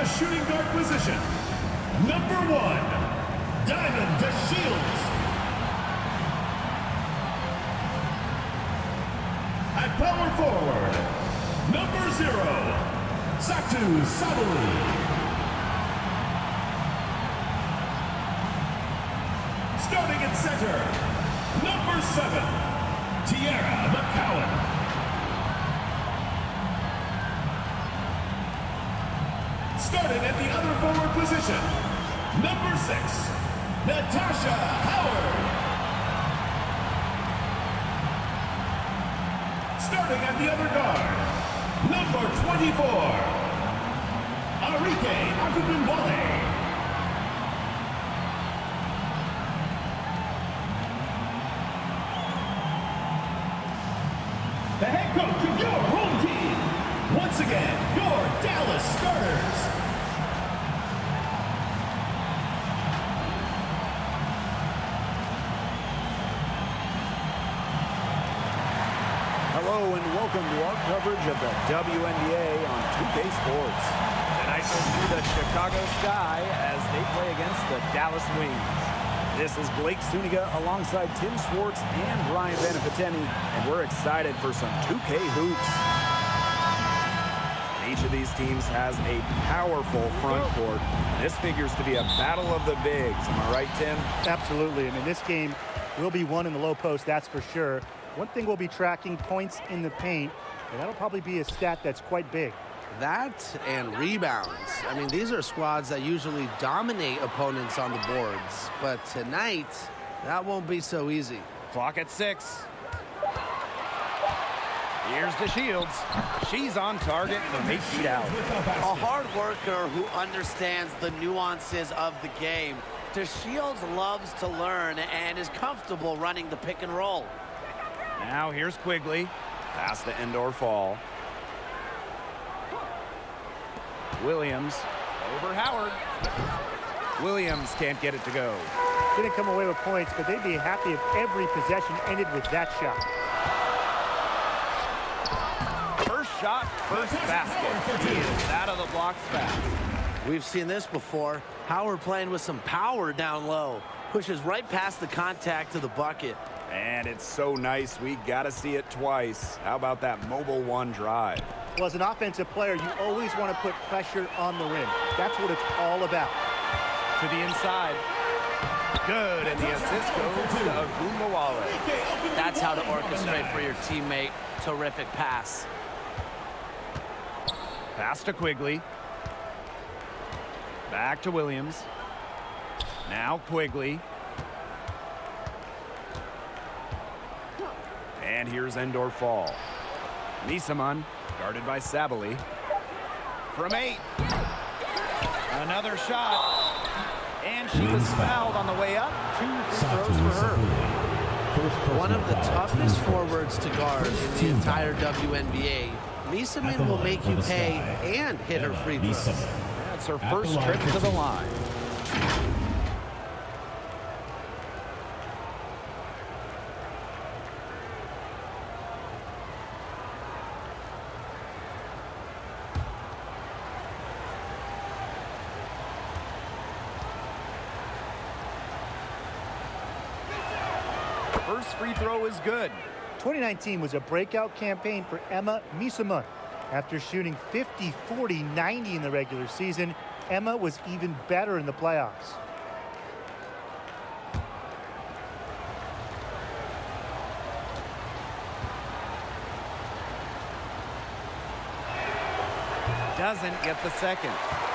the shooting guard position, number 1, Diamond DeShields. At power forward, number 0, Zatu Sabali. Starting at center, number 7, Tiara McCowan. Starting at the other forward position, number 6, Natasha Howard. Starting at the other guard, number 24, Arike Akugunwale. The head coach of your home team, once again, your Dallas Starters. Hello and welcome to our coverage of the WNBA on 2K Sports. Tonight we'll see the Chicago Sky as they play against the Dallas Wings. This is Blake Suniga alongside Tim Schwartz and Brian Benefiteni, and we're excited for some 2K hoops. Each of these teams has a powerful front court. This figures to be a battle of the bigs. Am I right, Tim? Absolutely. I mean, this game will be won in the low post, that's for sure. One thing we'll be tracking, points in the paint, and that'll probably be a stat that's quite big. That and rebounds. I mean, these are squads that usually dominate opponents on the boards. But tonight, that won't be so easy. Clock at 6. Here's DeShields. She's on target from 8 feet out. A hard worker who understands the nuances of the game. DeShields loves to learn and is comfortable running the pick and roll. Now here's Quigley. Pass to Endor Fall. Williams over Howard. Williams can't get it to go. Didn't come away with points, but they'd be happy if every possession ended with that shot. First shot, first basket. He is out of the blocks fast. We've seen this before. Howard playing with some power down low. Pushes right past the contact to the bucket. And it's so nice, we got to see it twice. How about that mobile one drive? Well, as an offensive player, you always want to put pressure on the rim. That's what it's all about. To the inside. Good, and the assist goes to Akugunwale. That's how to orchestrate for your teammate. Terrific pass. Pass to Quigley. Back to Williams. Now Quigley. And here's Endor Fall. Nisaman, guarded by Sabali. From 8. Another shot. And she was fouled on the way up. 2 free throws for her. One of the toughest forwards to guard in the entire WNBA. Nisaman will make you pay and hit her free throws. That's her first trip to the line. First free throw is good. 2019 was a breakout campaign for Emma Misamun. After shooting 50, 40, 90 in the regular season, Emma was even better in the playoffs. Doesn't get the second.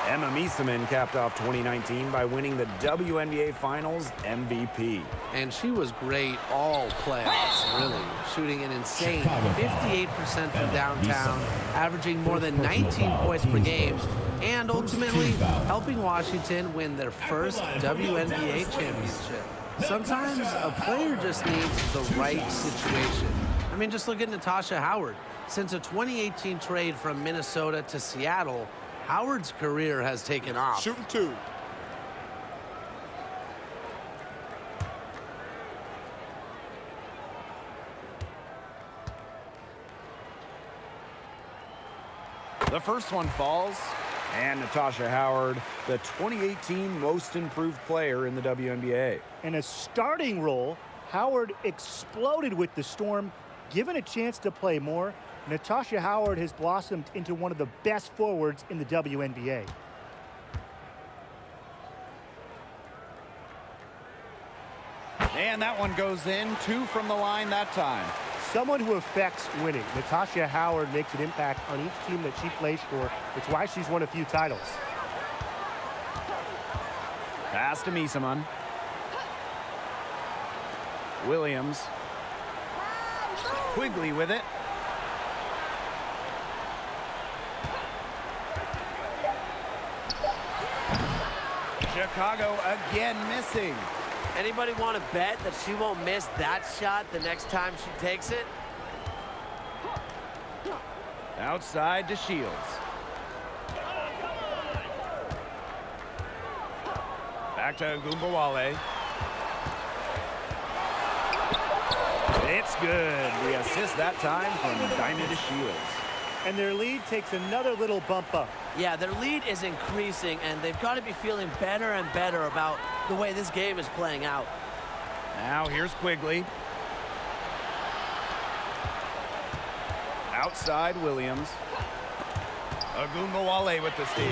Emma Misamun capped off 2019 by winning the WNBA Finals MVP. And she was great all playoffs, really. Shooting an insane 58% from downtown, averaging more than 19 points per game, and ultimately helping Washington win their first WNBA championship. Sometimes a player just needs the right situation. I mean, just look at Natasha Howard. Since a 2018 trade from Minnesota to Seattle, Howard's career has taken off. Shooting 2. The first one falls. And Natasha Howard, the 2018 most improved player in the WNBA. In a starting role, Howard exploded with the Storm. Given a chance to play more, Natasha Howard has blossomed into one of the best forwards in the WNBA. And that one goes in. 2 from the line that time. Someone who affects winning. Natasha Howard makes an impact on each team that she plays for. It's why she's won a few titles. Pass to Misaman. Williams. Quigley with it. Chicago again missing. Anybody want to bet that she won't miss that shot the next time she takes it? Outside to Shields. Back to Gumbawale. It's good. The assist that time from Diamond to Shields. And their lead takes another little bump up. Yeah, their lead is increasing, and they've got to be feeling better and better about the way this game is playing out. Now here's Quigley. Outside Williams. Agumbawale with the steal.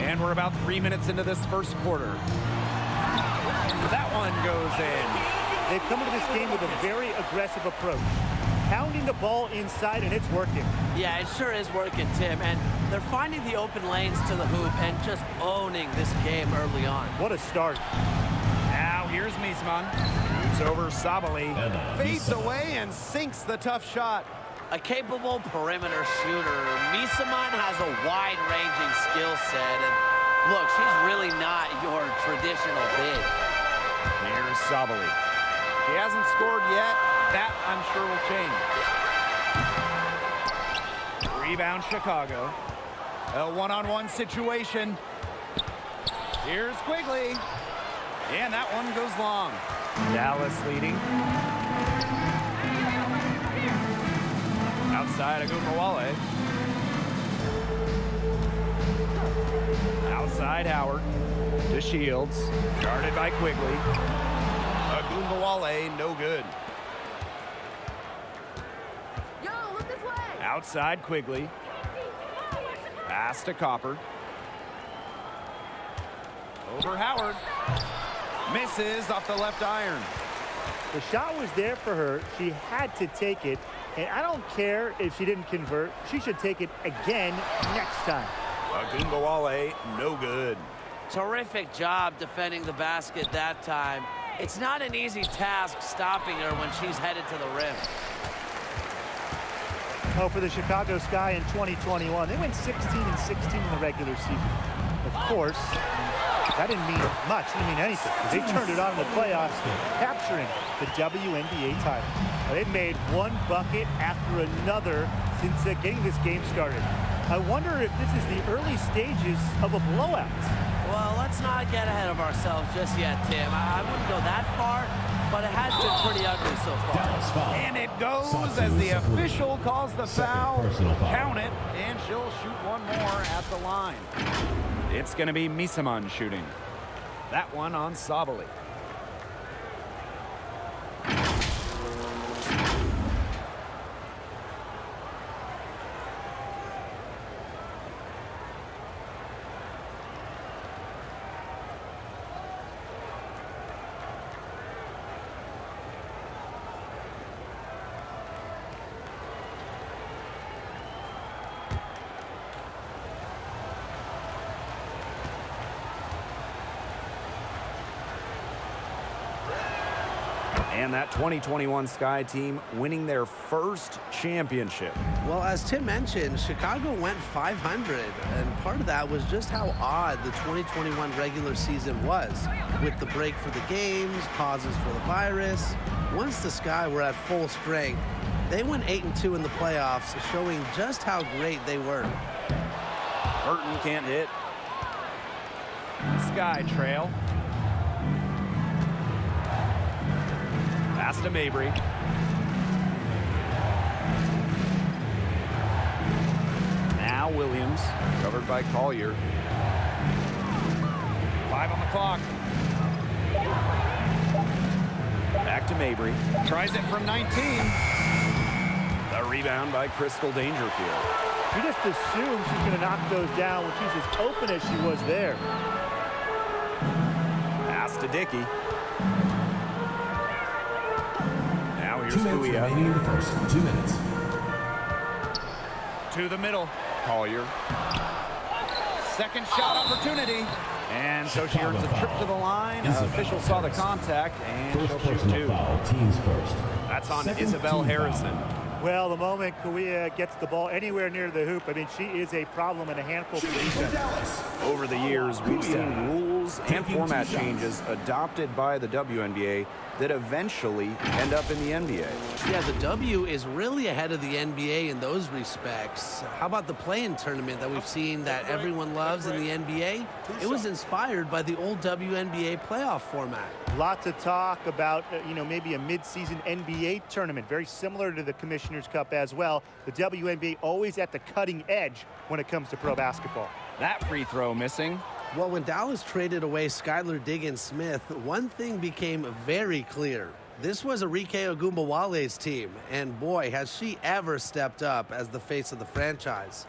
And we're about 3 minutes into this first quarter. That one goes in. They've come into this game with a very aggressive approach. Pounding the ball inside, and it's working. Yeah, it sure is working, Tim. And they're finding the open lanes to the hoop and just owning this game early on. What a start. Now here's Miesman. Shoots over Sabali. Fades away and sinks the tough shot. A capable perimeter shooter. Misaman has a wide-ranging skill set. And look, she's really not your traditional big. Here's Sabali. She hasn't scored yet. That, I'm sure, will change. Rebound, Chicago. A one-on-one situation. Here's Quigley. And that one goes long. Dallas leading. Outside Agumbawale. Outside Howard. To Shields. Guarded by Quigley. Agumbawale, no good. Yo, look this way. Outside Quigley. Pass to Copper. Over Howard. Misses off the left iron. The shot was there for her. She had to take it. And I don't care if she didn't convert. She should take it again next time. Agumbawale, no good. Terrific job defending the basket that time. It's not an easy task stopping her when she's headed to the rim. Oh, for the Chicago Sky in 2021, they went 16-16 in the regular season. Of course, that didn't mean much. It didn't mean anything. They turned it on in the playoffs, capturing the WNBA title. They've made one bucket after another since getting this game started. I wonder if this is the early stages of a blowout. Well, let's not get ahead of ourselves just yet, Tim. I wouldn't go that far, but it has been pretty ugly so far. And it goes as the official calls the foul. Count it, and she'll shoot one more at the line. It's going to be Misaman shooting. That one on Sabali. And that 2021 Sky team winning their first championship. Well, as Tim mentioned, Chicago went 500, and part of that was just how odd the 2021 regular season was, with the break for the games, pauses for the virus. Once the Sky were at full strength, they went 8-2 in the playoffs, showing just how great they were. Burton can't hit. Sky trail. Pass to Mabry. Now Williams, covered by Collier. 5 on the clock. Back to Mabry. Tries it from 19. The rebound by Crystal Dangerfield. You just assume she's going to knock those down when she's as open as she was there. Pass to Dickey. Now here's 2 minutes remaining in the Kuia. first. 2 minutes. To the middle. Collier. Second shot opportunity. And so she earns a trip to the line. Official saw the contact, and First she'll shoot personal 2. foul, teams first. That's on Second Isabel team Harrison. foul. Well, the moment Kuia gets the ball anywhere near the hoop, I mean, she is a problem and a handful for defense. Over the years, we've seen rules and Taking format 2 shots. changes adopted by the WNBA that eventually end up in the NBA. Yeah, the W is really ahead of the NBA in those respects. How about the play-in tournament that we've seen that everyone loves in the NBA? It was inspired by the old WNBA playoff format. Lots of talk about, maybe a mid-season NBA tournament, very similar to the Commissioner's Cup as well. The WNBA always at the cutting edge when it comes to pro basketball. That free throw missing. Well, when Dallas traded away Skylar Diggins-Smith, one thing became very clear. This was Arike Ogunbowale's team, and boy, has she ever stepped up as the face of the franchise.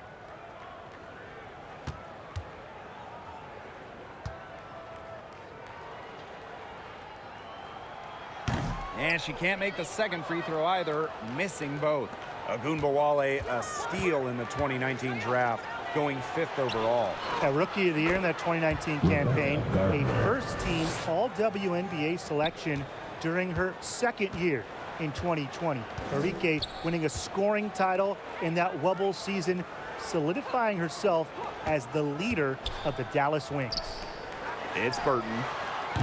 And she can't make the second free throw either, missing both. Ogunbowale, a steal in the 2019 draft, going 5th overall. A Rookie of the Year in that 2019 campaign, a first-team All-WNBA selection during her second year in 2020. Arike winning a scoring title in that Wubble season, solidifying herself as the leader of the Dallas Wings. It's Burton.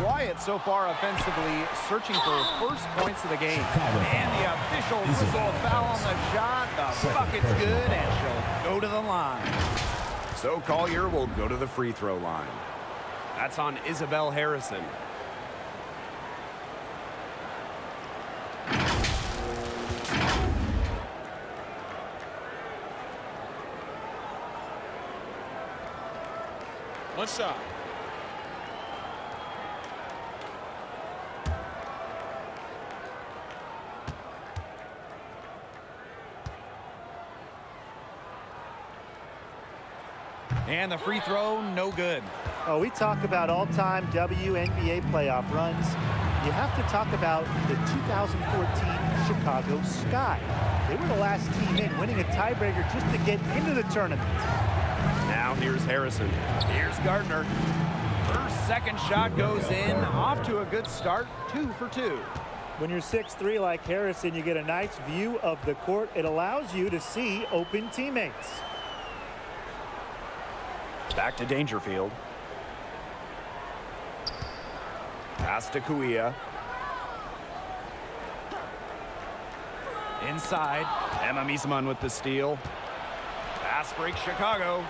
Wyatt so far offensively searching for first points of the game. And the official whistle a foul on the shot. The bucket's good, and she'll go to the line. So Collier will go to the free throw line. That's on Isabel Harrison. One shot. And the free throw, no good. Oh, we talk about all-time WNBA playoff runs. You have to talk about the 2014 Chicago Sky. They were the last team in, winning a tiebreaker just to get into the tournament. Now here's Harrison. Here's Gardner. Her second shot goes in. Off to a good start, 2 for 2. When you're 6'3" like Harrison, you get a nice view of the court. It allows you to see open teammates. Back to Dangerfield. Pass to Kuia. Inside. Emma Miesemann with the steal. Pass break Chicago.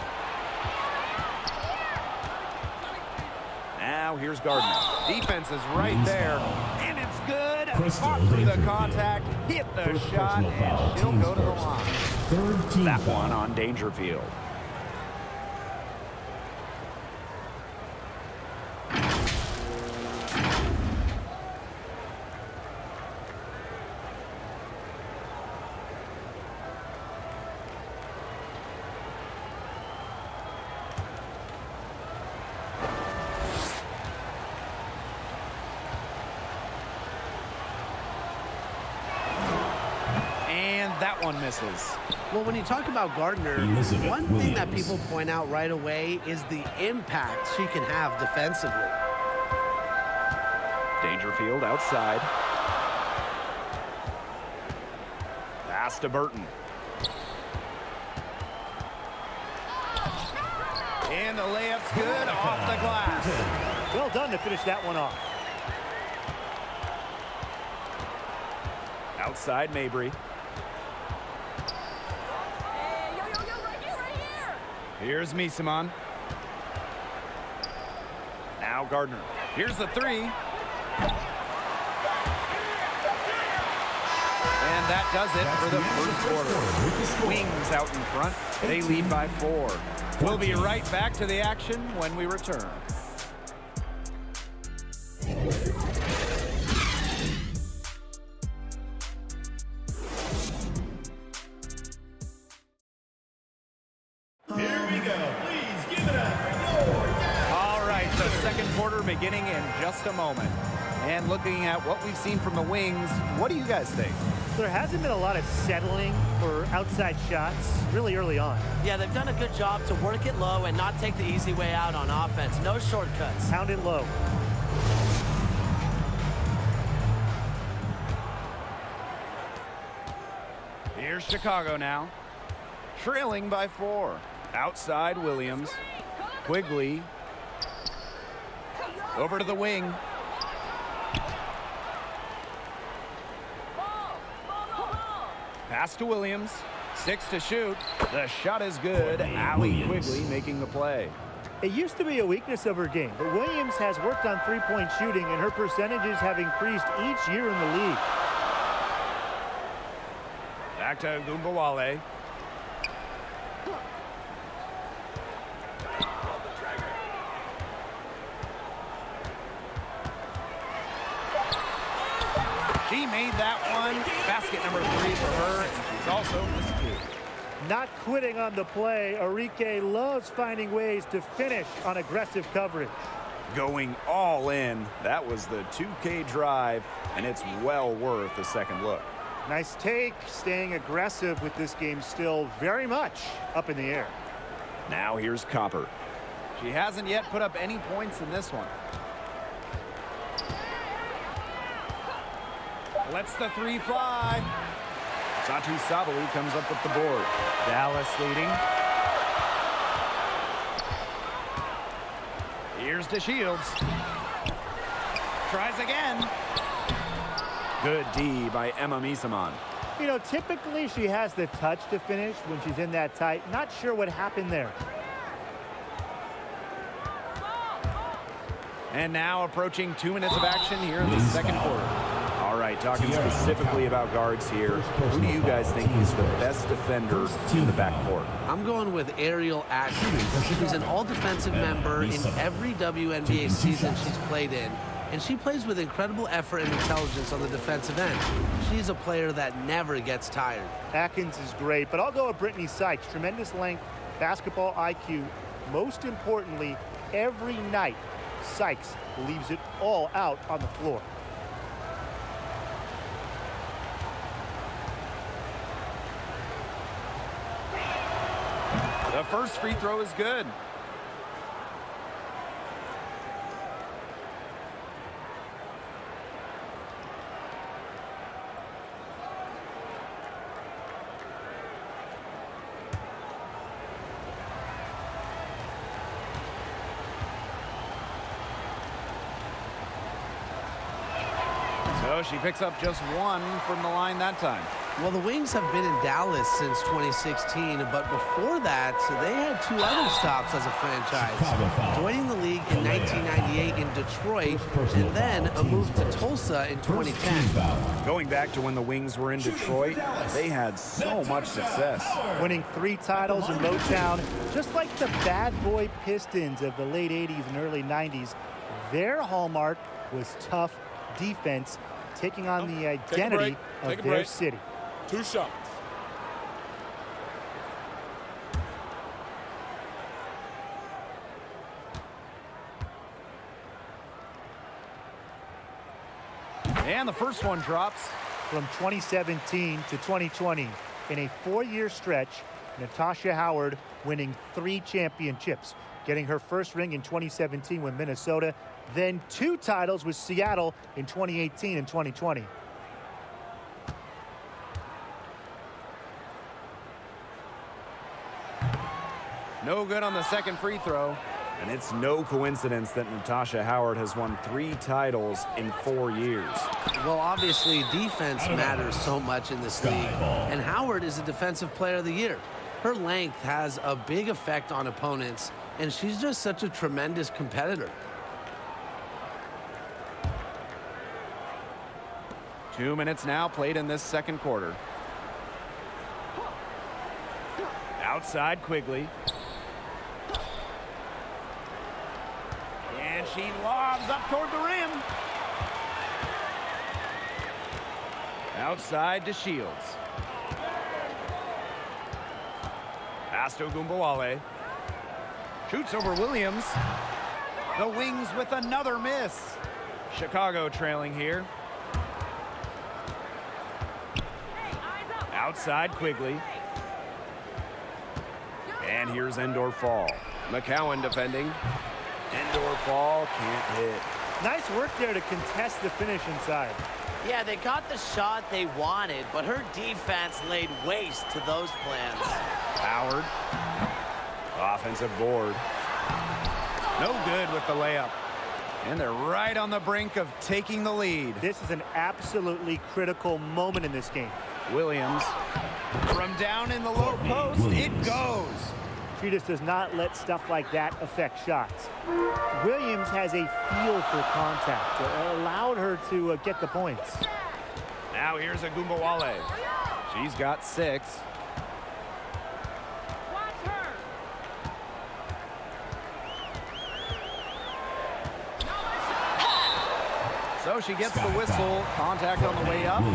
Now here's Gardner. Defense is right there. And it's good. Crystal Fought through the Dangerfield. contact. Hit the First shot. personal foul, And she'll teams go to the first. line. Third team That foul. one on Dangerfield. And that one misses. Well, when you talk about Gardner, Elizabeth one thing that Williams. people point out right away is the impact she can have defensively. Dangerfield outside. Pass to Burton. And the layup's good off the glass. Well done to finish that one off. Outside Mabry. Hey, yo, right here, right here. Here's Miesemann. Now Gardner. Here's the three. And that does it for the first quarter. Wings out in front. They lead by 4. We'll be right back to the action when we return. Here we go. Please give it up for your All right, the second quarter beginning in just a moment. And looking at what we've seen from the Wings, what do you guys think? There hasn't been a lot of settling for outside shots really early on. Yeah, they've done a good job to work it low and not take the easy way out on offense. No shortcuts. Pound it low. Here's Chicago now. Trailing by 4. Outside Williams. Quigley. Over to the wing. Pass to Williams. 6 to shoot. The shot is good. Allie Quigley making the play. It used to be a weakness of her game, but Williams has worked on three-point shooting, and her percentages have increased each year in the league. Back to Gumbawale. She made that one. Basket number 3 for her, and she's also missed 2. Not quitting on the play, Arike loves finding ways to finish on aggressive coverage. Going all in. That was the 2K drive, and it's well worth a second look. Nice take, staying aggressive with this game still very much up in the air. Now here's Copper. She hasn't yet put up any points in this one. Lets the 3 fly. Satu Sabali comes up with the board. Dallas leading. Here's to Shields. Tries again. Good D by Emma Misaman. You know, typically she has the touch to finish when she's in that tight. Not sure what happened there. And now approaching 2 minutes of action here in the second quarter. All right, talking specifically about guards here. Who do you guys think is the best defender in the backcourt? I'm going with Ariel Atkins. She's an all-defensive member in every WNBA season she's played in, and she plays with incredible effort and intelligence on the defensive end. She's a player that never gets tired. Atkins is great, but I'll go with Brittany Sykes. Tremendous length, basketball IQ. Most importantly, every night, Sykes leaves it all out on the floor. The first free throw is good. So she picks up just 1 from the line that time. Well, the Wings have been in Dallas since 2016, but before that, they had 2 other stops as a franchise. Joining the league in 1998 in Detroit, and then a move to Tulsa in 2010. Going back to when the Wings were in Detroit, they had so much success. Winning 3 titles in Motown, just like the bad boy Pistons of the late 80s and early 90s, their hallmark was tough defense, taking on the identity of their city. 2 shots. And the first one drops. From 2017 to 2020, in a 4-year stretch, Natasha Howard winning 3 championships, getting her first ring in 2017 with Minnesota, then 2 titles with Seattle in 2018 and 2020. No good on the second free throw. And it's no coincidence that Natasha Howard has won 3 titles in 4 years. Well, obviously, defense matters so much in this league, and Howard is a Defensive Player of the Year. Her length has a big effect on opponents, and she's just such a tremendous competitor. 2 minutes now played in this second quarter. Outside Quigley. And she lobs up toward the rim. Outside to Shields. Pass to Gumbawale. Shoots over Williams. The Wings with another miss. Chicago trailing here. Outside Quigley. And here's Endor Fall. McCowan defending. Endor Fall can't hit. Nice work there to contest the finish inside. Yeah, they got the shot they wanted, but her defense laid waste to those plans. Howard. Offensive board. No good with the layup. And they're right on the brink of taking the lead. This is an absolutely critical moment in this game. Williams. From down in the low post, it goes. She just does not let stuff like that affect shots. Williams has a feel for contact. It allowed her to get the points. Now here's a Gumbawale. She's got 6. Watch her. So she gets the whistle. Contact on the way up. 2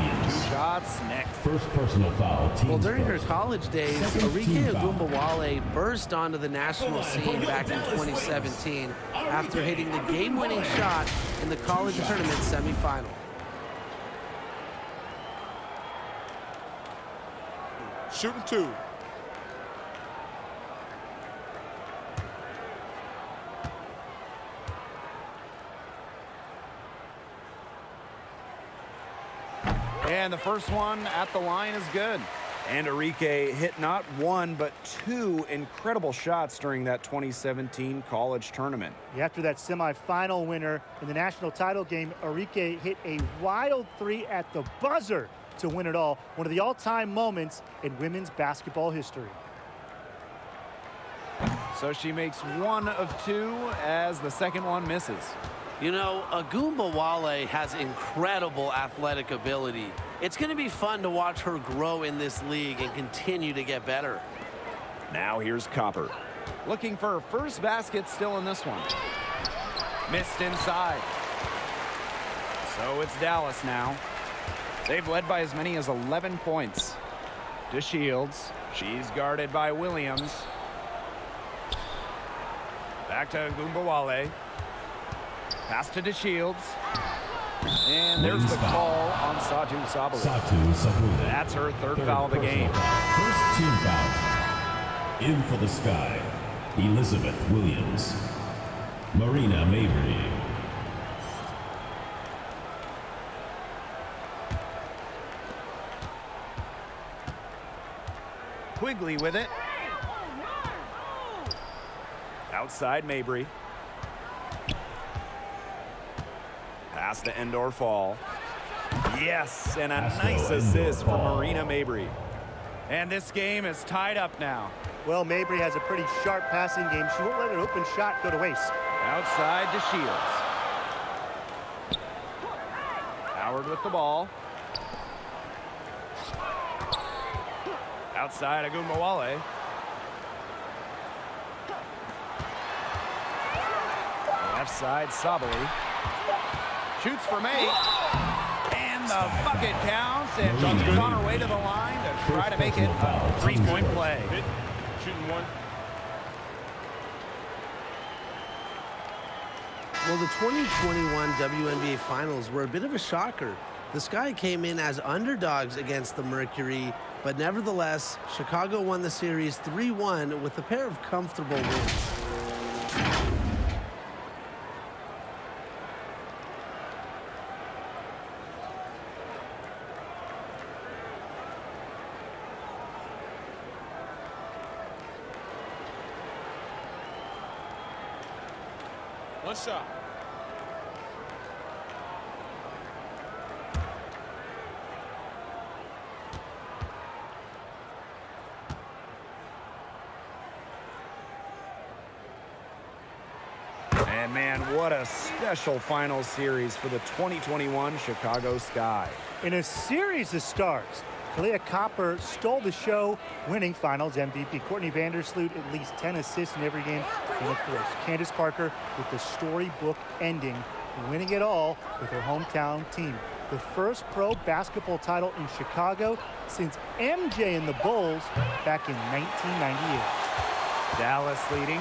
shots next. First personal foul. Well, during her college days, Arike Ogunbowale burst onto the national scene back in 2017 after hitting the game-winning shot in the college tournament semifinal. Shooting 2. And the first one at the line is good. And Arike hit not 1, but 2 incredible shots during that 2017 college tournament. After that semifinal winner in the national title game, Arike hit a wild 3 at the buzzer to win it all. One of the all-time moments in women's basketball history. So she makes 1 of 2 as the second one misses. You know, Ogunbowale has incredible athletic ability. It's going to be fun to watch her grow in this league and continue to get better. Now here's Copper. Looking for her first basket still in this one. Missed inside. So it's Dallas now. They've led by as many as 11 points. To Shields. She's guarded by Williams. Back to Gumbawale. Pass to DeShields. And there's the call on Satu Sabali. That's her third foul of the game. First team foul. In for the Sky, Elizabeth Williams. Marina Mabry. Quigley with it. Outside Mabry. Pass to Endor Fall. Yes, and a nice assist from Marina Mabry. And this game is tied up now. Well, Mabry has a pretty sharp passing game. She won't let an open shot go to waste. Outside to Shields. Howard with the ball. Outside Ogunbowale. Left side Sabali. Shoots from 8. And the bucket counts. And she's on her way to the line to try to make it a 3-point play. Shooting 1. Well, the 2021 WNBA Finals were a bit of a shocker. The Sky came in as underdogs against the Mercury, but nevertheless, Chicago won the series 3-1 with a pair of comfortable wins. One shot. And man, what a special final series for the 2021 Chicago Sky. In a series of stars, Kalia Copper stole the show, winning Finals MVP. Courtney Vandersloot, at least 10 assists in every game. And of course, Candace Parker with the storybook ending, winning it all with her hometown team. The first pro basketball title in Chicago since MJ and the Bulls back in 1998. Dallas leading.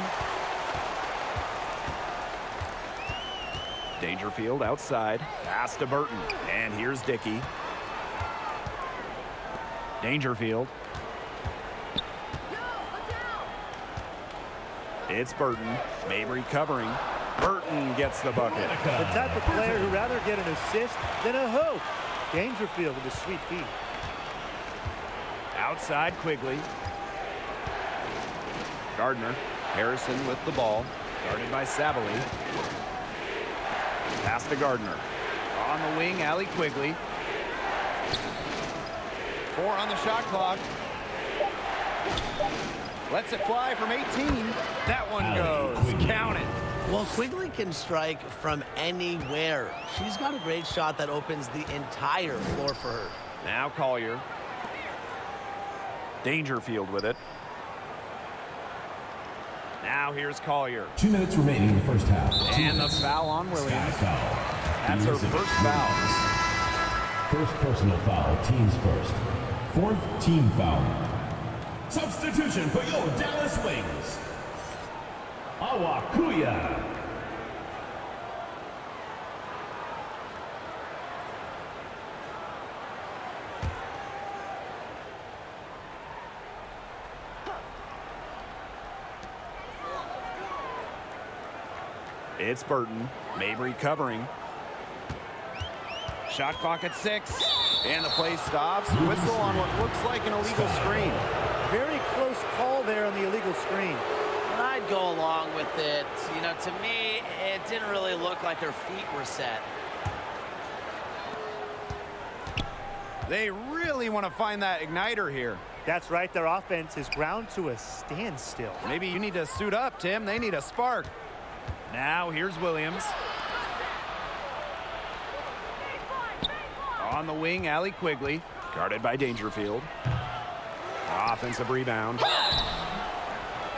Dangerfield outside. Pass to Burton. And here's Dickey. Dangerfield. It's Burton. Mabry covering. Burton gets the bucket. The type of player who'd rather get an assist than a hoop. Dangerfield with a sweet feed. Outside Quigley. Gardner. Harrison with the ball. Guarded by Sabally. Pass to Gardner. On the wing, Allie Quigley. 4 on the shot clock. Lets it fly from 18. That one goes. Count it. Well, Quigley can strike from anywhere. She's got a great shot that opens the entire floor for her. Now Collier. Dangerfield with it. Now here's Collier. 2 minutes remaining in the first half. And the foul on Williams. Foul. That's her first foul. First personal foul, teams first. 4th team foul. Substitution for your Dallas Wings. Awakuya. It's Burton. Mabry covering. Shot clock at 6. And the play stops. Whistle on what looks like an illegal screen. Very close call there on the illegal screen. And I'd go along with it. You know, to me, it didn't really look like her feet were set. They really want to find that igniter here. That's right. Their offense is ground to a standstill. Maybe you need to suit up, Tim. They need a spark. Now here's Williams. On the wing, Allie Quigley. Guarded by Dangerfield. Offensive rebound.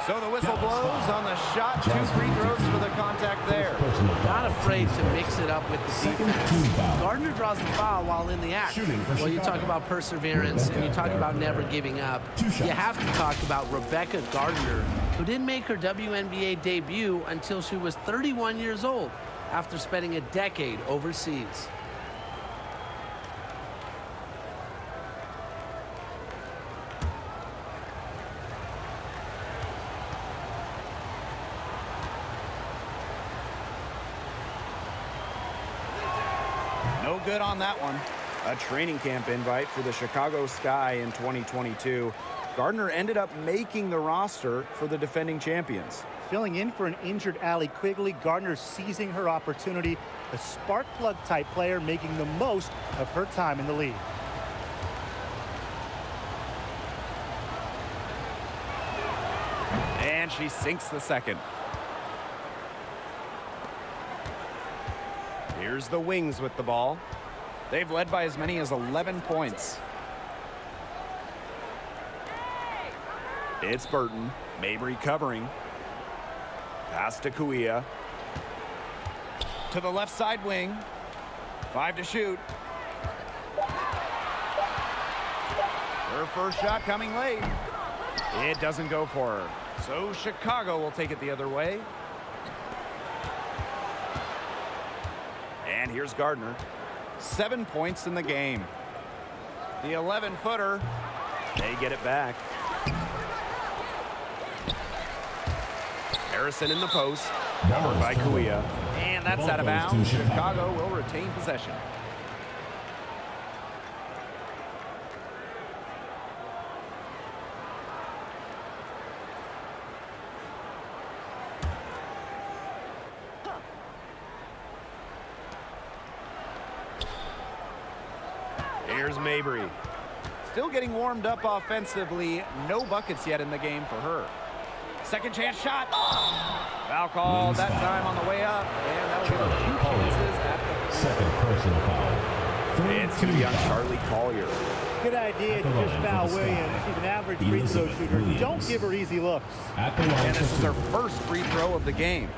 So the whistle blows on the shot. 2 free throws for the contact there. Not afraid to mix it up with the defense. Gardner draws the foul while in the act. Well, you talk about perseverance and you talk about never giving up. You have to talk about Rebecca Gardner, who didn't make her WNBA debut until she was 31 years old after spending a decade overseas. No good on that one. A training camp invite for the Chicago Sky in 2022. Gardner ended up making the roster for the defending champions. Filling in for an injured Allie Quigley, Gardner seizing her opportunity. A spark plug type player making the most of her time in the league. And she sinks the second. Here's the Wings with the ball. They've led by as many as 11 points. It's Burton. Mabry covering. Pass to Kuia. To the left side wing. 5 to shoot. Her first shot coming late. It doesn't go for her. So Chicago will take it the other way. And here's Gardner. 7 points in the game. The 11-footer. They get it back. Harrison in the post. Covered by Kuia. And that's out of bounds. Chicago will retain possession. Here's Mabry. Still getting warmed up offensively. No buckets yet in the game for her. Second chance shot. Foul call that time on the way up. And that'll give her 2 chances at the Second personal foul. It's going to be on Charlie Collier. Good idea to just foul Williams. She's an average free throw shooter. Don't give her easy looks. And this is her first free throw of the game.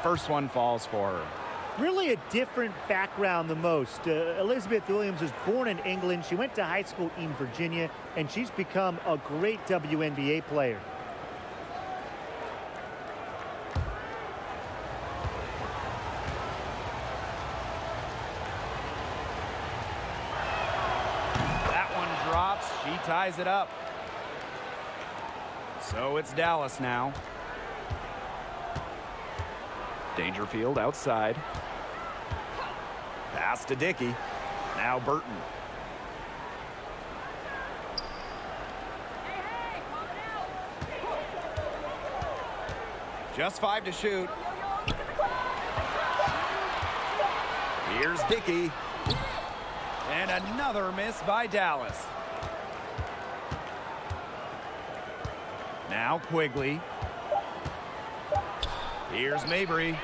First one falls for her. Really a different background than most. Elizabeth Williams was born in England. She went to high school in Virginia, and she's become a great WNBA player. That one drops. She ties it up. So it's Dallas now. Dangerfield outside. Pass to Dickey. Now Burton. Just 5 to shoot. Here's Dickey. And another miss by Dallas. Now Quigley. Here's Mabry.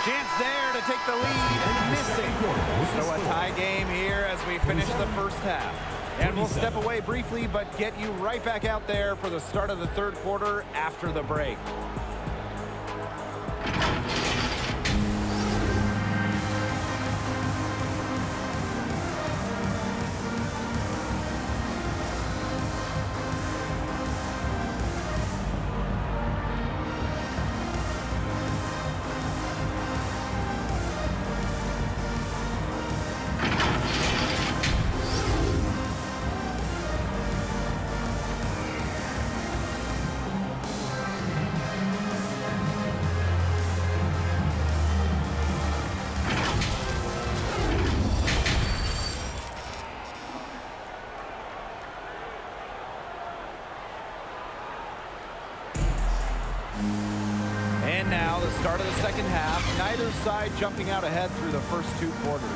Chance there to take the lead, missing. So a tie game here as we finish the first half. And we'll step away briefly, but get you right back out there for the start of the third quarter after the break. And now the start of the second half. Neither side jumping out ahead through the first 2 quarters.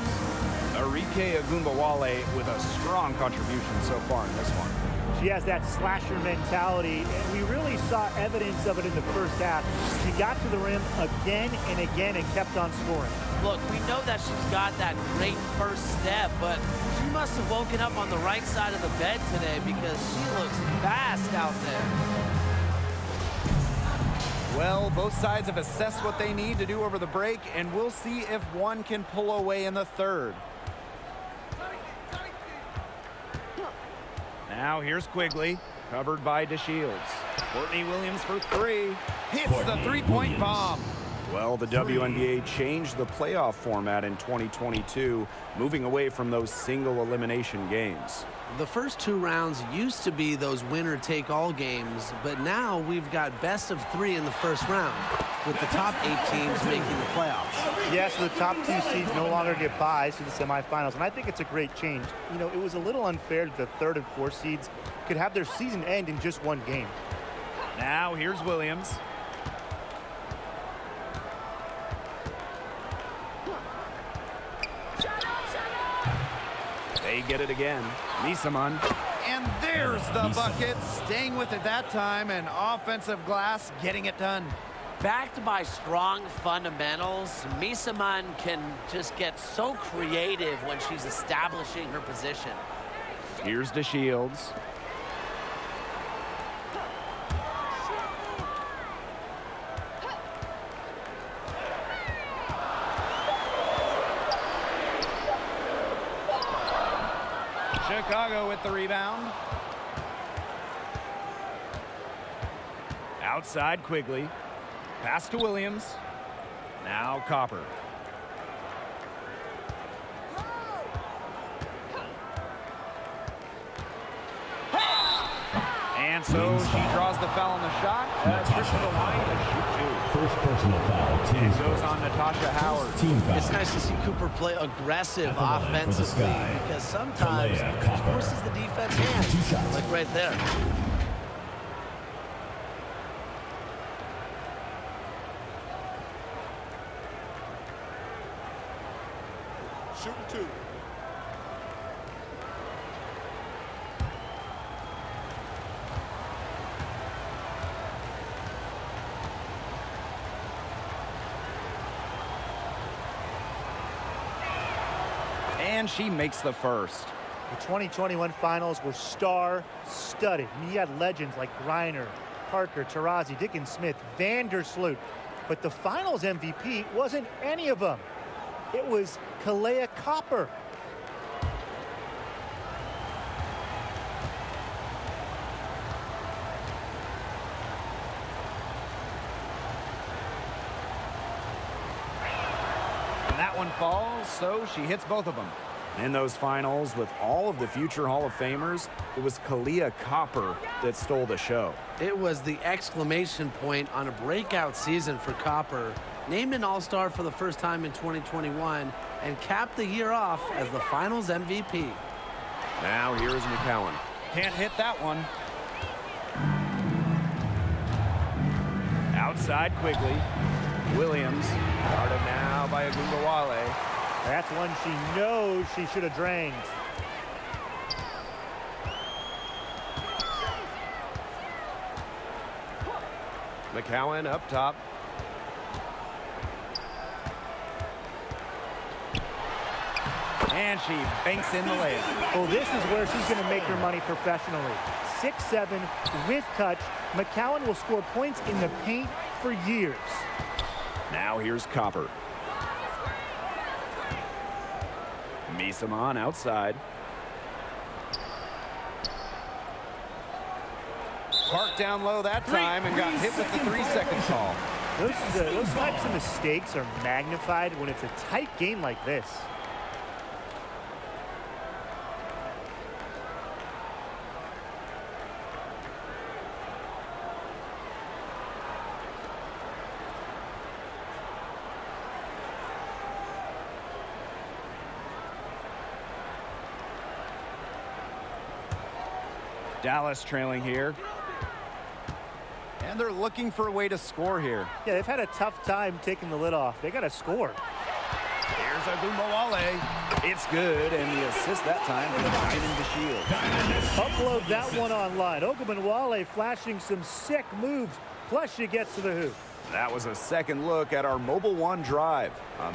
Arike Agumbawale with a strong contribution so far in this one. She has that slasher mentality, and we really saw evidence of it in the first half. She got to the rim again and again and kept on scoring. Look, we know that she's got that great first step, but she must have woken up on the right side of the bed today because she looks fast out there. Well, both sides have assessed what they need to do over the break, and we'll see if one can pull away in the third. Now here's Quigley, covered by DeShields. Courtney Williams for 3. Hits the three-point bomb. Well, the WNBA changed the playoff format in 2022, moving away from those single elimination games. The first 2 rounds used to be those winner-take-all games, but now we've got best of 3 in the first round, with the top 8 teams making the playoffs. Yes, the top 2 seeds no longer get buys to the semifinals, and I think it's a great change. You know, it was a little unfair that the 3rd and 4th seeds could have their season end in just 1 game. Now here's Williams. They get it again. Misaman. And there's the bucket. Staying with it that time, and offensive glass getting it done. Backed by strong fundamentals, Misaman can just get so creative when she's establishing her position. Here's DeShields. Chicago with the rebound. Outside Quigley. Pass to Williams. Now Copper. And so she draws the foul on the shot. Trip to the line to shoot 2. First personal foul. It goes on Natasha Howard. Team foul. It's nice to see Cooper play aggressive At the line for the offensively Sky. because sometimes Kalea it Copper. forces the defense 2 hand, shots. like right there. Shooting 2. And she makes the first. The 2021 finals were star-studded. I mean, you had legends like Griner, Parker, Taurasi, Dickens Smith, Vandersloot. But the finals MVP wasn't any of them. It was Kalea Copper. And that one falls, so she hits both of them. In those finals, with all of the future Hall of Famers, it was Kalea Copper that stole the show. It was the exclamation point on a breakout season for Copper. Named an All-Star for the first time in 2021 and capped the year off as the finals MVP. Now here's McCowan. Can't hit that one. Outside Quigley. Williams guarded now by Agumbawale. That's one she knows she should have drained. McCowan up top. And she banks in the layup. Well, this is where she's going to make her money professionally. 6'7", with touch. McCowan will score points in the paint for years. Now here's Copper. Misaman outside. Park down low that time and got hit with the 3-second call. Those types of mistakes are magnified when it's a tight game like this. Dallas trailing here. And they're looking for a way to score here. Yeah, they've had a tough time taking the lid off. They got to score. Here's Agumbawale. It's good, and the assist that time for the Diamond to Shield. Upload that one online. Ogunbowale flashing some sick moves. Plus she gets to the hoop. That was a second look at our Mobile One drive.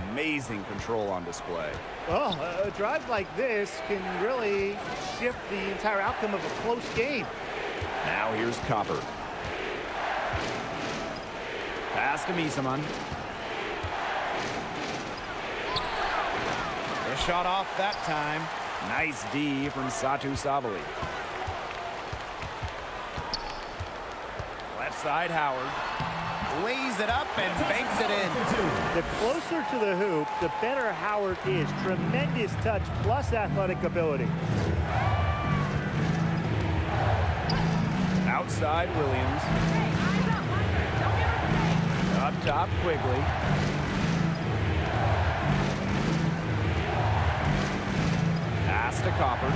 Amazing control on display. Oh, a drive like this can really shift the entire outcome of a close game. Now here's Copper. Pass to Misaman. The shot off that time. Nice D from Satu Sabali. Left side Howard. Lays it up and banks it in. The closer to the hoop, the better Howard is. Tremendous touch plus athletic ability. Outside Williams. Up top Quigley. Pass to Copper.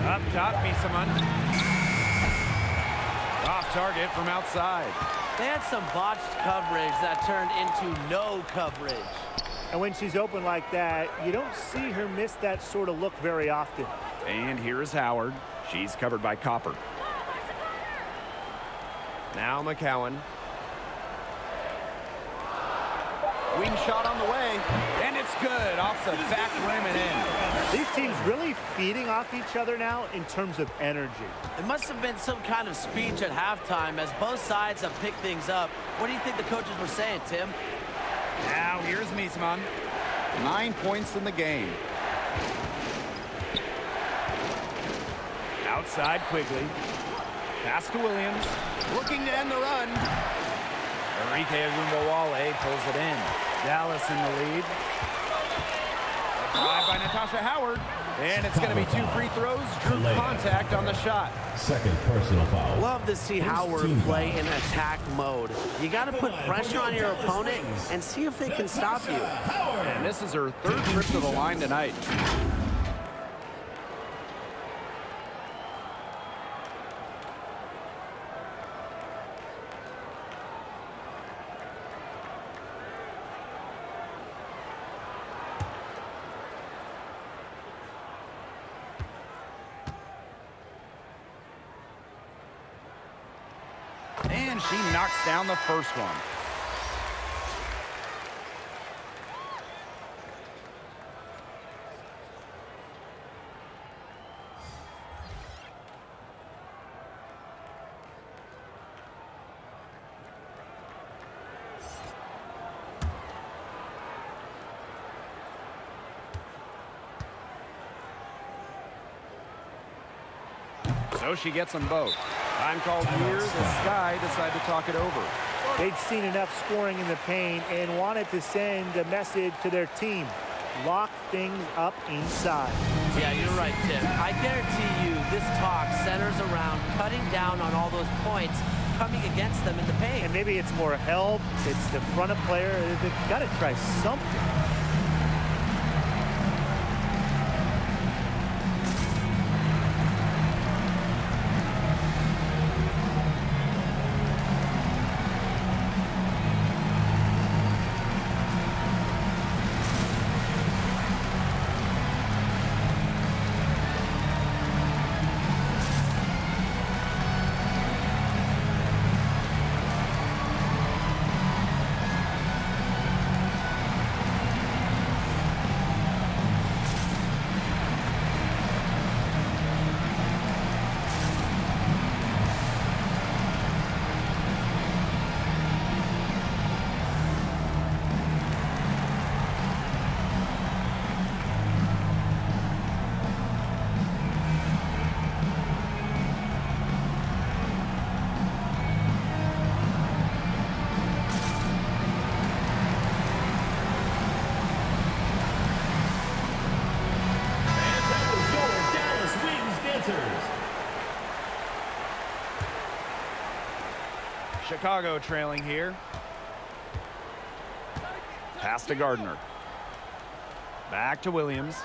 Up top Misaman. Off target from outside. They had some botched coverage that turned into no coverage. And when she's open like that, you don't see her miss that sort of look very often. And here is Howard. She's covered by Copper. Now McCowan. Wing shot on the way, and it's good off the back rim and in. These teams really feeding off each other now in terms of energy. It must have been some kind of speech at halftime as both sides have picked things up. What do you think the coaches were saying, Tim? Now here's Misaman. 9 points in the game. Outside Quigley. Pass to Williams. Looking to end the run. Enrique Agumbawale pulls it in. Dallas in the lead. A drive by Natasha Howard. And it's going to be 2 free throws. Drew contact on the shot. Second personal foul. Love to see Howard play in attack mode. You got to put pressure on your opponent and see if they can stop you. And this is her 3rd trip to the line tonight. And she knocks down the first one. So she gets them both. Time called here. The Sky decide to talk it over. They'd seen enough scoring in the paint and wanted to send a message to their team. Lock things up inside. Yeah, you're right, Tim. I guarantee you this talk centers around cutting down on all those points coming against them in the paint. And maybe it's more help. It's the front of player. They've got to try something. Chicago trailing here. Pass to Gardner. Back to Williams.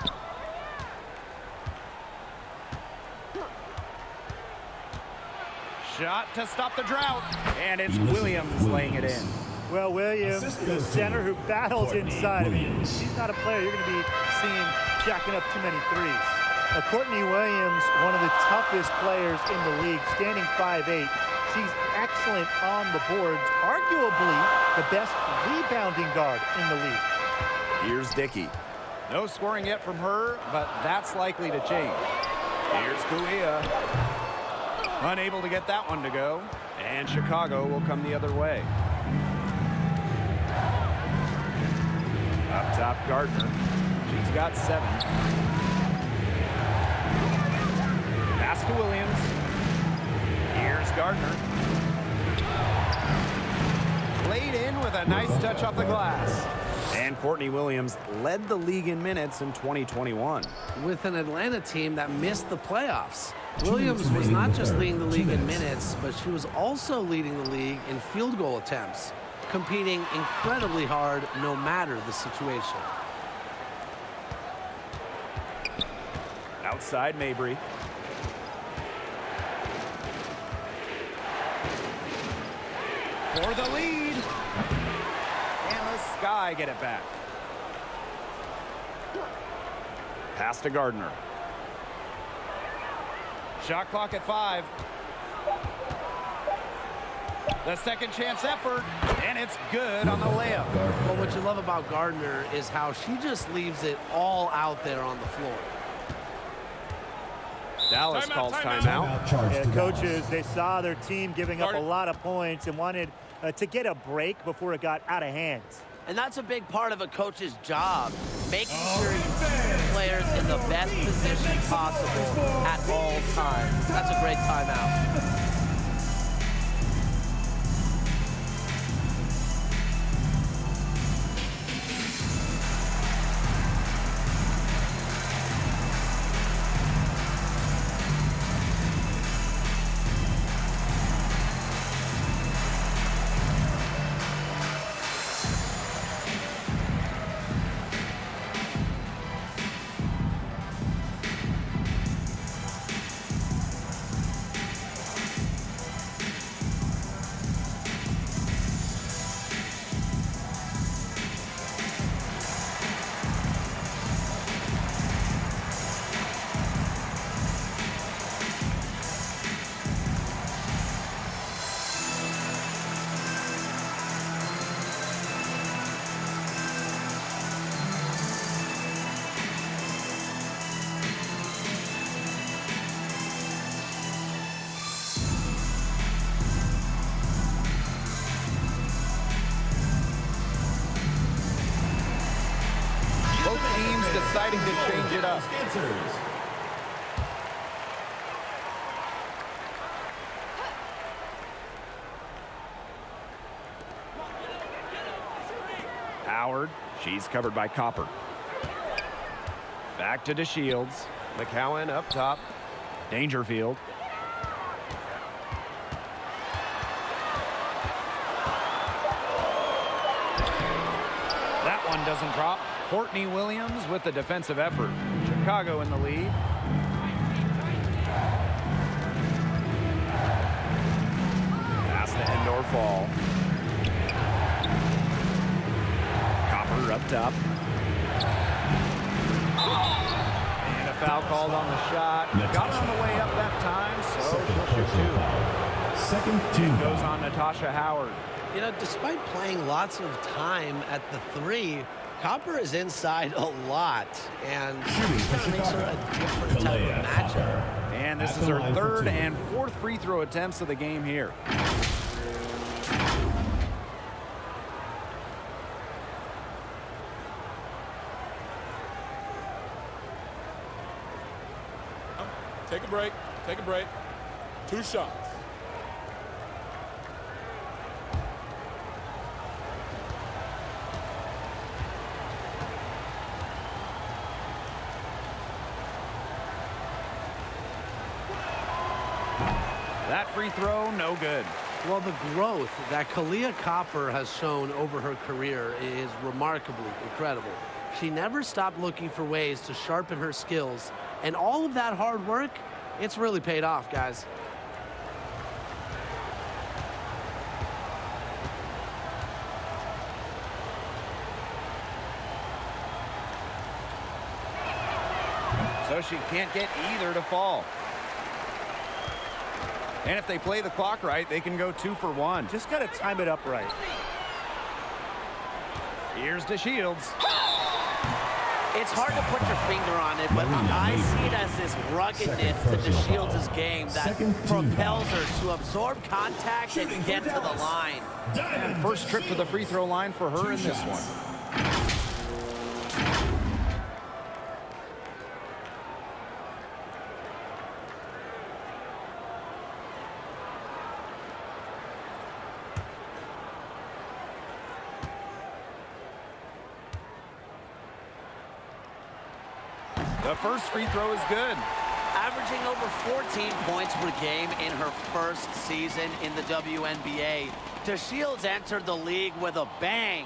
Shot to stop the drought. And it's Williams laying it in. Well, Williams, the center who battles inside. He's not a player you're going to be seeing jacking up too many threes. Courtney Williams, one of the toughest players in the league, standing 5'8". She's excellent on the boards, arguably the best rebounding guard in the league. Here's Dickey. No scoring yet from her, but that's likely to change. Here's Kuia. Unable to get that one to go, and Chicago will come the other way. Up top, Gardner. She's got 7. Pass to Williams. Here's Gardner. Laid in with a nice touch off the glass. And Courtney Williams led the league in minutes in 2021. With an Atlanta team that missed the playoffs. Williams was not just leading the league in minutes, but she was also leading the league in field goal attempts, competing incredibly hard no matter the situation. Outside Mabry. For the lead. And the Sky get it back. Pass to Gardner. Shot clock at 5. The second chance effort, and it's good on the layup. Well, what you love about Gardner is how she just leaves it all out there on the floor. Dallas calls timeout. Yeah, coaches, they saw their team giving up a lot of points and wanted to get a break before it got out of hand. And that's a big part of a coach's job, making sure you keep your players in the best position possible at all times. That's a great timeout. deciding to change it up. Answers. Howard, she's covered by Copper. Back to DeShields. McCowan up top. Dangerfield. That one doesn't drop. Courtney Williams with the defensive effort. Chicago in the lead. Pass to end or fall. Copper up top. And a foul called on the shot. Got her on the way up that time, so she'll shoot two. Second team Goes on Natasha Howard. You know, despite playing lots of time at the three, Copper is inside a lot, and that makes her a different type of matchup. And this is her third and fourth free throw attempts of the game here. Take a break. Take a break. 2 shots. That free throw, no good. Well, the growth that Kalia Copper has shown over her career is remarkably incredible. She never stopped looking for ways to sharpen her skills, and all of that hard work, it's really paid off, guys. So she can't get either to fall. And if they play the clock right, they can go 2 for 1. Just got to time it up right. Here's DeShields. It's hard to put your finger on it, but I see it as this ruggedness to DeShields' game that propels her to absorb contact and get to the line. And first trip to the free throw line for her in this one. The first free throw is good. Averaging over 14 points per game in her first season in the WNBA, DeShields entered the league with a bang.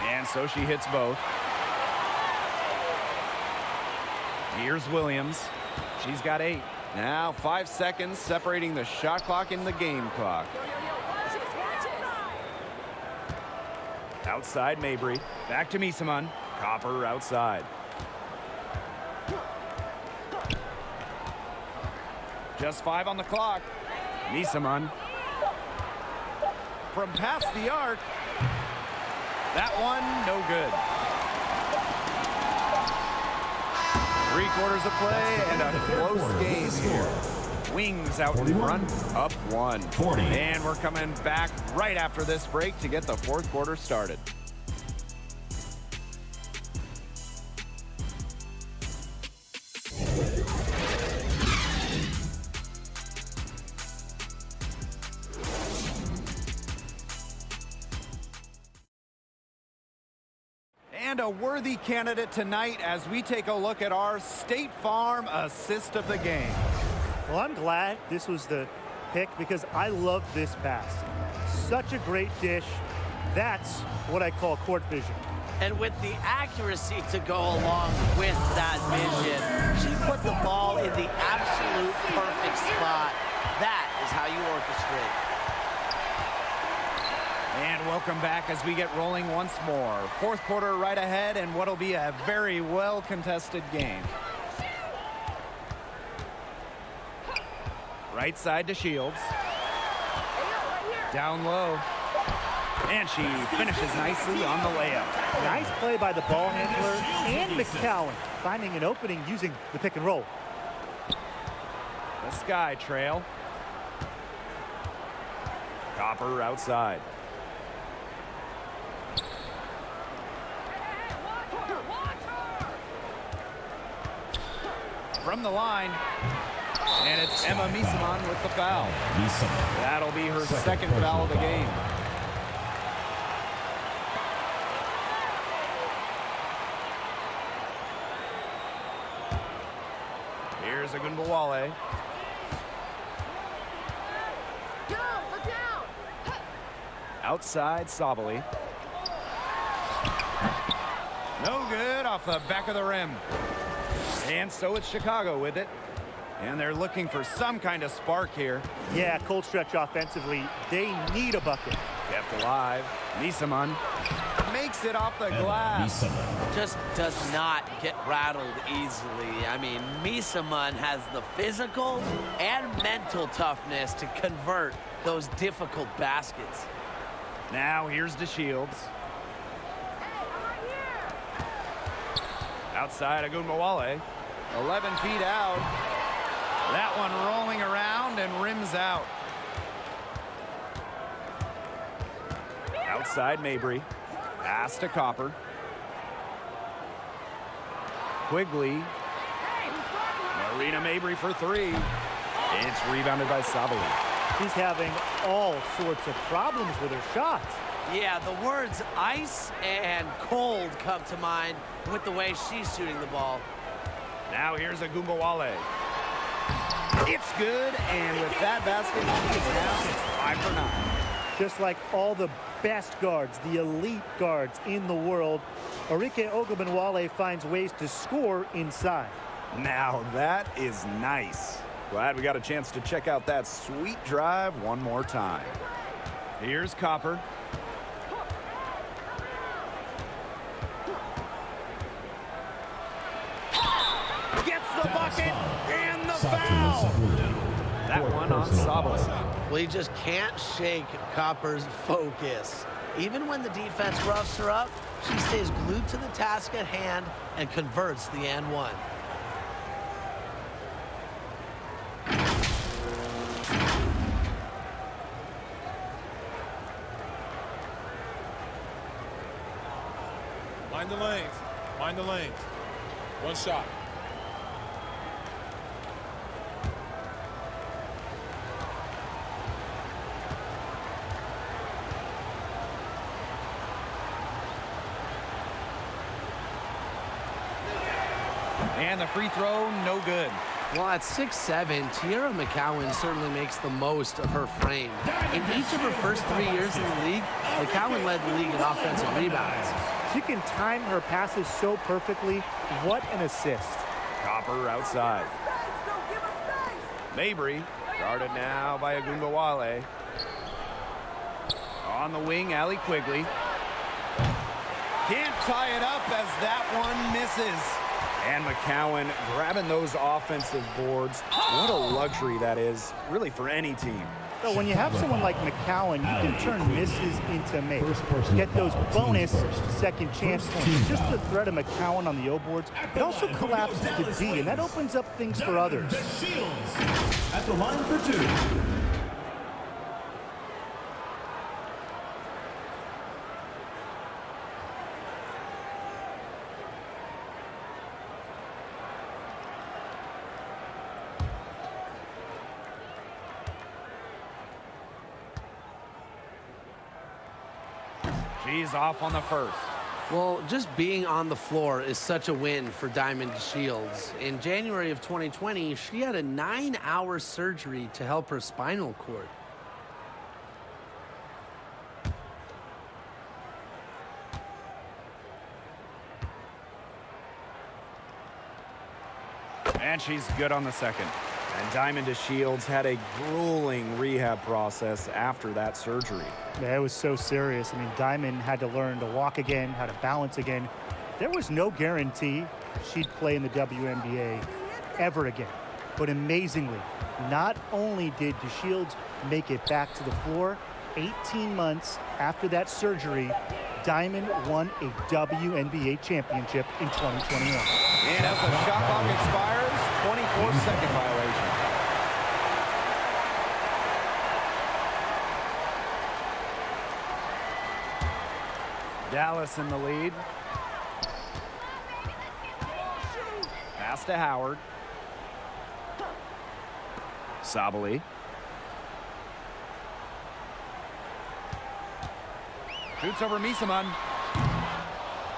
And so she hits both. Here's Williams. She's got 8. Now 5 seconds separating the shot clock and the game clock. Outside Mabry. Back to Misaman. Copper outside. Just 5 on the clock. Misaman. From past the arc. That one, no good. 3/4 of play and a close game here. Wings out in front, up 1. And we're coming back right after this break to get the 4th quarter started. And a worthy candidate tonight as we take a look at our State Farm assist of the game. Well, I'm glad this was the pick because I love this pass. Such a great dish. That's what I call court vision. And with the accuracy to go along with that vision, she put the ball in the absolute perfect spot. That is how you orchestrate. And welcome back as we get rolling once more. 4th quarter right ahead and what'll be a very well contested game. Right side to Shields. Down low. And she finishes nicely on the layup. Nice play by the ball handler and McCowan, finding an opening using the pick and roll. The sky trail. Copper outside. From the line. And it's Emma Misaman with the foul. That'll be her second foul of the game. Here's Agunbowale. Outside, Sabali. No good, off the back of the rim. And so it's Chicago with it. And they're looking for some kind of spark here. Yeah, cold stretch offensively. They need a bucket. Kept alive. Misaman makes it off the glass. Just does not get rattled easily. I mean, Misaman has the physical and mental toughness to convert those difficult baskets. Now here's DeShields. Outside Agunbowale. 11 feet out. That one rolling around and rims out. Outside Mabry. Pass to Copper. Quigley. Marina Mabry for three. It's rebounded by Sabali. She's having all sorts of problems with her shots. Yeah, the words ice and cold come to mind with the way she's shooting the ball. Now here's Agunbowale. It's good, and with that basket, she is now 5 for 9. Just like all the best guards, the elite guards in the world, Arike Ogunbowale finds ways to score inside. Now that is nice. Glad we got a chance to check out that sweet drive one more time. Here's Copper. Gets the bucket and the foul. That one on Sabali. Well, you just can't shake Copper's focus. Even when the defense roughs her up, she stays glued to the task at hand and converts the and one. Mind the lanes. Mind the lanes. One shot. And the free throw, no good. Well, at 6'7", Tiara McCowan certainly makes the most of her frame. In each of her first 3 years in the league, McCowan led the league in offensive rebounds. She can time her passes so perfectly. What an assist. Copper outside. Mabry, guarded now by Agunbowale. On the wing, Allie Quigley. Can't tie it up as that one misses. And McCowan grabbing those offensive boards. What a luxury that is, really, for any team. So when you have someone like McCowan, you can turn misses into makes. Get those bonus second chance points. Just the threat of McCowan on the O boards. It also collapses the D, and that opens up things for others. DeShields at the line for two. She's off on the first. Well, just being on the floor is such a win for Diamond DeShields. In January of 2020, she had a 9-hour surgery to help her spinal cord. And she's good on the second. And Diamond DeShields had a grueling rehab process after that surgery. Yeah, it was so serious. I mean, Diamond had to learn to walk again, how to balance again. There was no guarantee she'd play in the WNBA ever again. But amazingly, not only did DeShields make it back to the floor, 18 months after that surgery, Diamond won a WNBA championship in 2021. And as the shot clock expires, 24-second violation. Dallas in the lead. Pass to Howard. Sabali. Shoots over Misaman.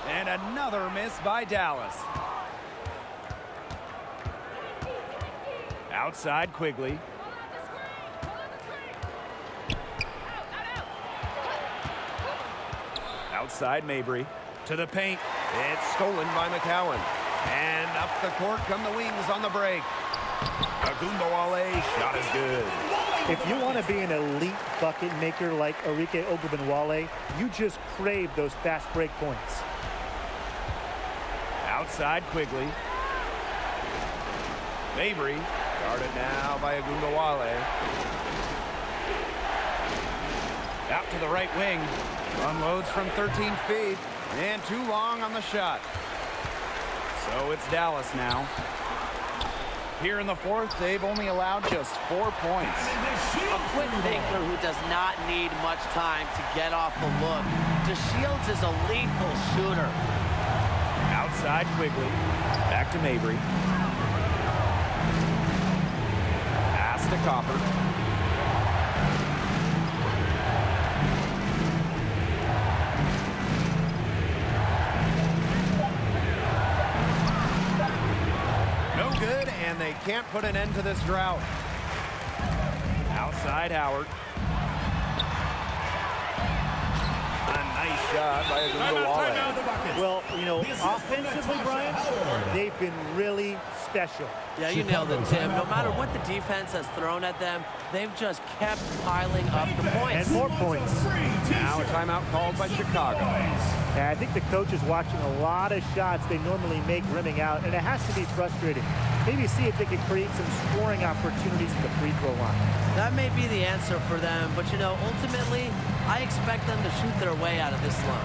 And another miss by Dallas. Outside Quigley. Outside Mabry. To the paint. It's stolen by McCowan. And up the court come the Wings on the break. Agumbawale shot is good. If you want to be an elite bucket maker like Arike Ogunbowale, you just crave those fast break points. Outside Quigley. Mabry. Guarded now by Agumbawale. Out to the right wing. Unloads from 13 feet. And too long on the shot. So it's Dallas now. Here in the fourth, they've only allowed just 4 points. A quick thinker who does not need much time to get off the look. DeShields is a lethal shooter. Outside Quigley. Back to Mabry. Pass to Copper. No good, and they can't put an end to this drought. Outside Howard. A nice shot by Agumbawale. Well, you know, offensively, Brian, they've been really special. Yeah, you nailed it, Tim. No matter what the defense has thrown at them, they've just kept piling up the points. And more points. Now a timeout called by Chicago. And I think the coach is watching a lot of shots they normally make rimming out, and it has to be frustrating. Maybe see if they can create some scoring opportunities at the free throw line. That may be the answer for them, but, you know, ultimately, I expect them to shoot their way out of this slump.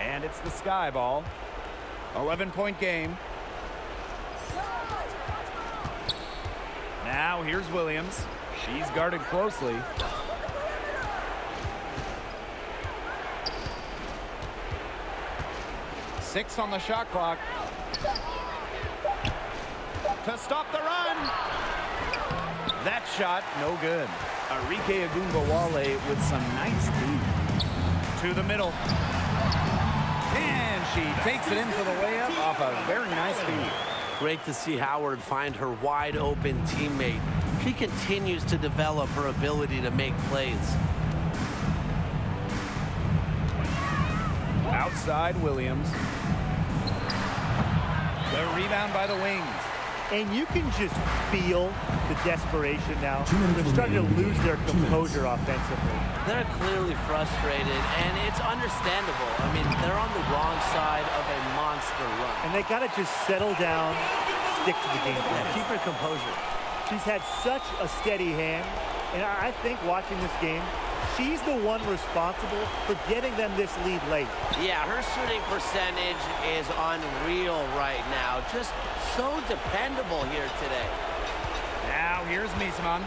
And it's the Sky Ball. 11-point game. Now here's Williams. She's guarded closely. Six on the shot clock. To stop the run. That shot, no good. Arike Agumbawale with some nice deep. To the middle. And she takes it in for the layup off a very nice feed. Great to see Howard find her wide open teammate. She continues to develop her ability to make plays. Outside Williams. The rebound by the Wings. And you can just feel the desperation now. They're starting to lose their composure offensively. They're clearly frustrated, and it's understandable. I mean, they're on the wrong side of a monster run. And they got to just settle down, stick to the game plan. Yeah, keep her composure. She's had such a steady hand, and I think watching this game, she's the one responsible for getting them this lead late. Yeah, her shooting percentage is unreal right now. Just so dependable here today. Now here's Misaman.